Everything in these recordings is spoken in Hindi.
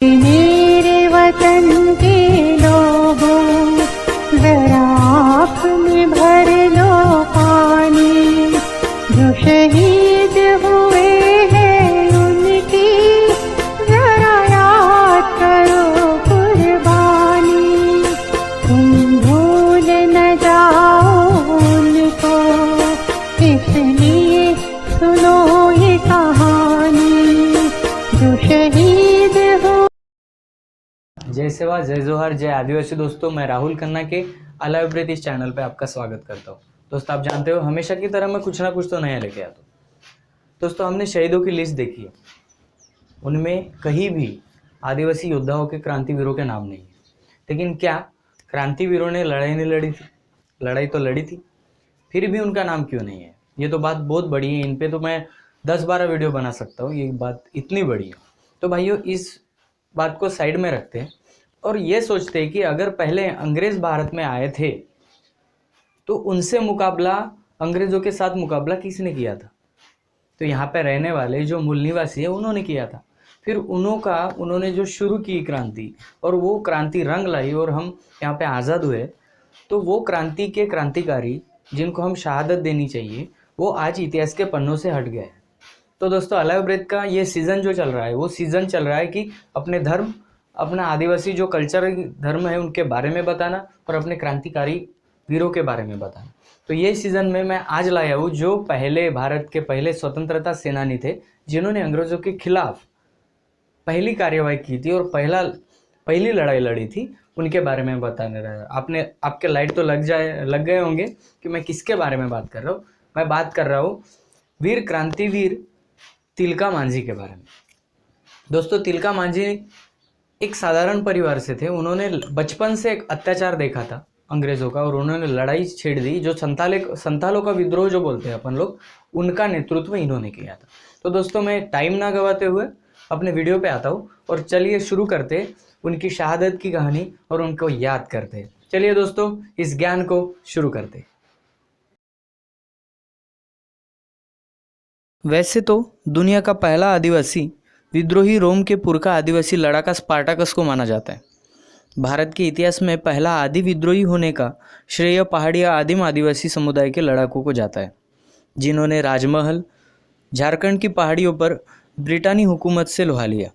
मेरे वतन के लोगों, जरा आँख में भर लो पानी। जो शहीद हुए हैं उनकी जरा याद करो कुर्बानी। तुम भूल न जाओ उनको, इसलिए सुनो ये कहानी। जो शहीद हो। जय सेवा, जय जोहार, जय आदिवासी। दोस्तों, मैं राहुल खन्ना के अलाइव ब्रेथ इस चैनल पे आपका स्वागत करता हूँ। दोस्तों, आप जानते हो हमेशा की तरह मैं कुछ ना कुछ तो नया लेके आता हूँ। दोस्तों, हमने शहीदों की लिस्ट देखी है, उनमें कहीं भी आदिवासी योद्धाओं के क्रांतिवीरों के नाम नहीं है। लेकिन क्या क्रांतिवीरों ने लड़ाई नहीं लड़ी थी? लड़ाई तो लड़ी थी, फिर भी उनका नाम क्यों नहीं है? ये तो बात बहुत बड़ी है। इन पर तो मैं 10-12 वीडियो बना सकता हूँ, ये बात इतनी बड़ी है। तो भाइयों, इस बात को साइड में रखते हैं और ये सोचते हैं कि अगर पहले अंग्रेज़ भारत में आए थे तो उनसे मुकाबला, अंग्रेज़ों के साथ मुकाबला किसने किया था? तो यहाँ पे रहने वाले जो मूल निवासी है उन्होंने किया था। फिर उन्होंने जो शुरू की क्रांति, और वो क्रांति रंग लाई और हम यहाँ पे आज़ाद हुए। तो वो क्रांति के क्रांतिकारी जिनको हम शहादत देनी चाहिए, वो आज इतिहास के पन्नों से हट गए हैं। तो दोस्तों, अलाइव ब्रेथ का ये सीज़न जो चल रहा है, वो सीज़न चल रहा है कि अपने धर्म, अपना आदिवासी जो कल्चर धर्म है उनके बारे में बताना और अपने क्रांतिकारी वीरों के बारे में बताना। तो ये सीज़न में मैं आज लाया हूँ जो पहले भारत के पहले स्वतंत्रता सेनानी थे, जिन्होंने अंग्रेज़ों के खिलाफ पहली कार्यवाही की थी और पहली लड़ाई लड़ी थी, उनके बारे में बताने रहा। आपके लाइट तो लग गए होंगे कि मैं किसके बारे में बात कर रहा हूँ। मैं बात कर रहा हूँ वीर क्रांतिवीर तिलका मांझी के बारे में। दोस्तों, तिलका मांझी एक साधारण परिवार से थे। उन्होंने बचपन से एक अत्याचार देखा था अंग्रेज़ों का और उन्होंने लड़ाई छेड़ दी। जो संथालों का विद्रोह जो बोलते हैं अपन लोग, उनका नेतृत्व इन्होंने किया था। तो दोस्तों, मैं टाइम ना गवाते हुए अपने वीडियो पे आता हूँ और चलिए शुरू करते उनकी शहादत की कहानी और उनको याद करते। चलिए दोस्तों, इस ज्ञान को शुरू करते। वैसे तो दुनिया का पहला आदिवासी विद्रोही रोम के पुरखा आदिवासी लड़ाका स्पार्टाकस को माना जाता है। भारत के इतिहास में पहला आदि विद्रोही होने का श्रेय पहाड़ी या आदिम आदिवासी समुदाय के लड़ाकों को जाता है, जिन्होंने राजमहल, झारखंड की पहाड़ियों पर ब्रिटानी हुकूमत से लोहा लिया।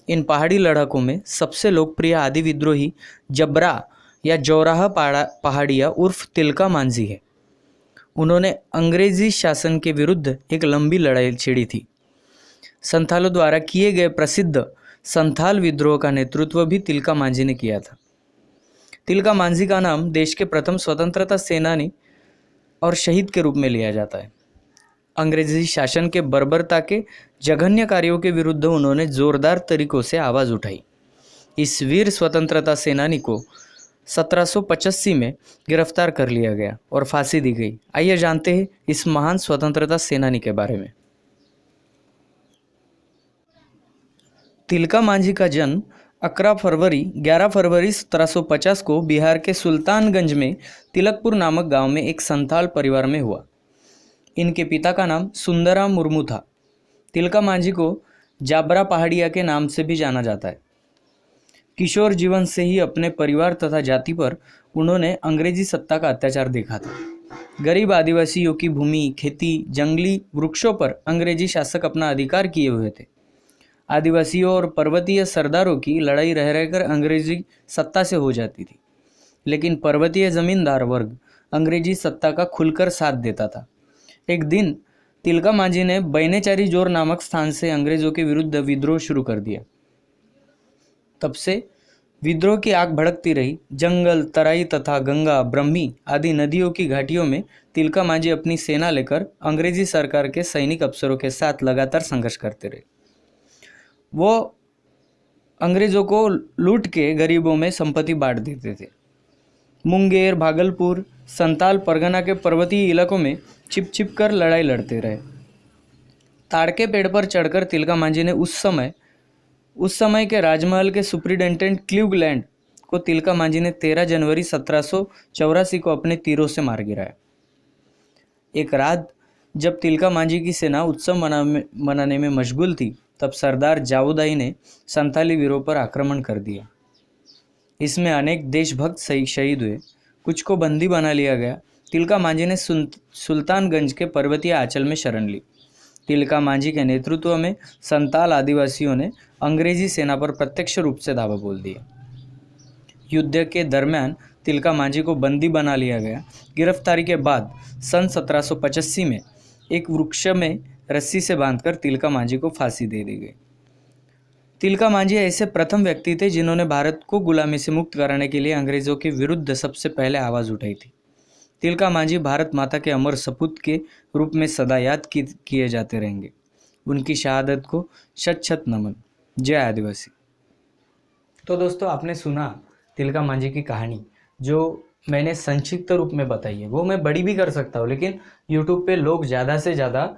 इन पहाड़ी लड़ाकों में सबसे लोकप्रिय आदि विद्रोही जबरा या जौराहा पहाड़िया उर्फ तिलका मांझी है। उन्होंने अंग्रेजी शासन के विरुद्ध एक लंबी लड़ाई छेड़ी थी। संथालों द्वारा किए गए प्रसिद्ध संथाल विद्रोह का नेतृत्व भी तिलका मांझी ने किया था। तिलका मांझी का नाम देश के प्रथम स्वतंत्रता सेनानी और शहीद के रूप में लिया जाता है। अंग्रेजी शासन के बर्बरता के जघन्य कार्यों के विरुद्ध उन्होंने जोरदार तरीकों से आवाज़ उठाई। इस वीर स्वतंत्रता सेनानी को 1785 में गिरफ्तार कर लिया गया और फांसी दी गई। आइए जानते हैं इस महान स्वतंत्रता सेनानी के बारे में। तिलका मांझी का जन्म 11 फरवरी 1750 को बिहार के सुल्तानगंज में तिलकपुर नामक गांव में एक संथाल परिवार में हुआ। इनके पिता का नाम सुंदराम मुर्मू था। तिलका मांझी को जाबरा पहाड़िया के नाम से भी जाना जाता है। किशोर जीवन से ही अपने परिवार तथा जाति पर उन्होंने अंग्रेजी सत्ता का अत्याचार देखा था। गरीब आदिवासियों की भूमि, खेती, जंगली वृक्षों पर अंग्रेजी शासक अपना अधिकार किए हुए थे। आदिवासियों और पर्वतीय सरदारों की लड़ाई रह रहकर अंग्रेजी सत्ता से हो जाती थी, लेकिन पर्वतीय जमींदार वर्ग अंग्रेजी सत्ता का खुलकर साथ देता था। एक दिन तिलका मांझी ने बैनेचारी जोर नामक स्थान से अंग्रेजों के विरुद्ध विद्रोह शुरू कर दिया। तब से विद्रोह की आग भड़कती रही। जंगल, तराई तथा गंगा, ब्रह्मी आदि नदियों की घाटियों में तिलका मांझी अपनी सेना लेकर अंग्रेजी सरकार के सैनिक अफसरों के साथ लगातार संघर्ष करते रहे। वो अंग्रेजों को लूट के गरीबों में संपत्ति बांट देते थे। मुंगेर, भागलपुर, संताल परगना के पर्वतीय इलाकों में छिप कर लड़ाई लड़ते रहे। ताड़ के पेड़ पर चढ़कर तिलका मांझी ने उस समय के राजमहल के सुप्रिटेंडेंट क्लीवलैंड को तिलका मांझी ने 13 जनवरी 1784 को अपने तीरों से मार गिराया। एक रात जब तिलका मांझी की सेना उत्सव मनाने में मशगूल थी, तब सरदार जावुदाई ने संथाली वीरों पर आक्रमण कर दिया। इसमें अनेक देशभक्त शहीद हुए, कुछ को बंदी बना लिया गया। तिलका मांझी ने सुल्तानगंज के पर्वतीय आंचल में शरण ली। तिलका मांझी के नेतृत्व में संताल आदिवासियों ने अंग्रेजी सेना पर प्रत्यक्ष रूप से दावा बोल दिया। युद्ध के दरमियान तिलका मांझी को बंदी बना लिया गया। गिरफ्तारी के बाद सन 1785 में एक वृक्ष में रस्सी से बांधकर तिलका मांझी को फांसी दे दी गई। तिलका मांझी ऐसे प्रथम व्यक्ति थे जिन्होंने भारत को गुलामी से मुक्त कराने के लिए अंग्रेजों के विरुद्ध सबसे पहले आवाज़ उठाई थी। तिलका मांझी भारत माता के अमर सपूत के रूप में सदा याद किए जाते रहेंगे। उनकी शहादत को शत शत नमन। जय आदिवासी। तो दोस्तों, आपने सुना तिलका मांझी की कहानी, जो मैंने संक्षिप्त रूप में बताई है। वो मैं बड़ी भी कर सकता हूँ, लेकिन यूट्यूब पे लोग ज़्यादा से ज़्यादा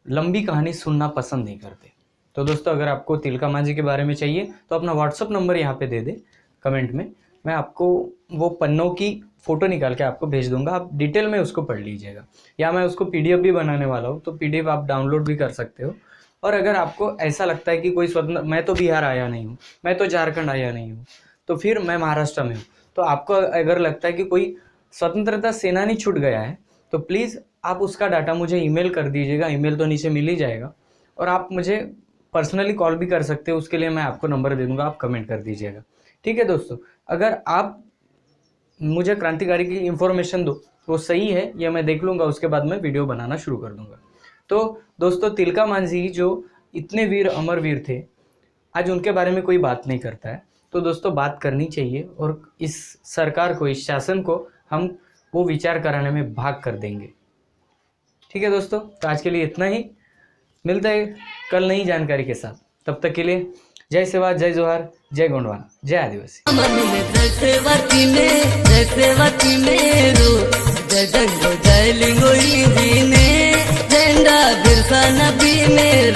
लंबी कहानी सुनना पसंद नहीं करते। तो दोस्तों, अगर आपको तिलका मांझी के बारे में चाहिए तो अपना व्हाट्सअप नंबर यहाँ पे दे दे कमेंट में। मैं आपको वो पन्नों की फ़ोटो निकाल के आपको भेज दूंगा, आप डिटेल में उसको पढ़ लीजिएगा। या मैं उसको PDF भी बनाने वाला हूँ, तो PDF आप डाउनलोड भी कर सकते हो। और अगर आपको ऐसा लगता है कि कोई स्वतंत्र, मैं तो बिहार आया नहीं हूँ, मैं तो झारखंड आया नहीं हूँ, तो फिर मैं महाराष्ट्र में हूँ, तो आपको अगर लगता है कि कोई स्वतंत्रता सेनानी छूट गया है, तो प्लीज़ आप उसका डाटा मुझे ईमेल कर दीजिएगा। ईमेल तो नीचे मिल ही जाएगा, और आप मुझे पर्सनली कॉल भी कर सकते हो। उसके लिए मैं आपको नंबर दे दूंगा, आप कमेंट कर दीजिएगा। ठीक है दोस्तों, अगर आप मुझे क्रांतिकारी की इन्फॉर्मेशन दो, वो सही है या मैं देख लूँगा, उसके बाद मैं वीडियो बनाना शुरू कर दूँगा। तो दोस्तों, तिलका मांझी जो इतने वीर अमर वीर थे, आज उनके बारे में कोई बात नहीं करता है। तो दोस्तों, बात करनी चाहिए, और इस सरकार को, इस शासन को हम वो विचार कराने में भाग कर देंगे। ठीक है दोस्तों, तो आज के लिए इतना ही। मिलते हैं कल नई जानकारी के साथ। तब तक के लिए जय सेवा, जय जोहार, जय गोंडवाना, जय आदिवासी। जय लिंगोई जी ने झंडा बिरसा नबी ने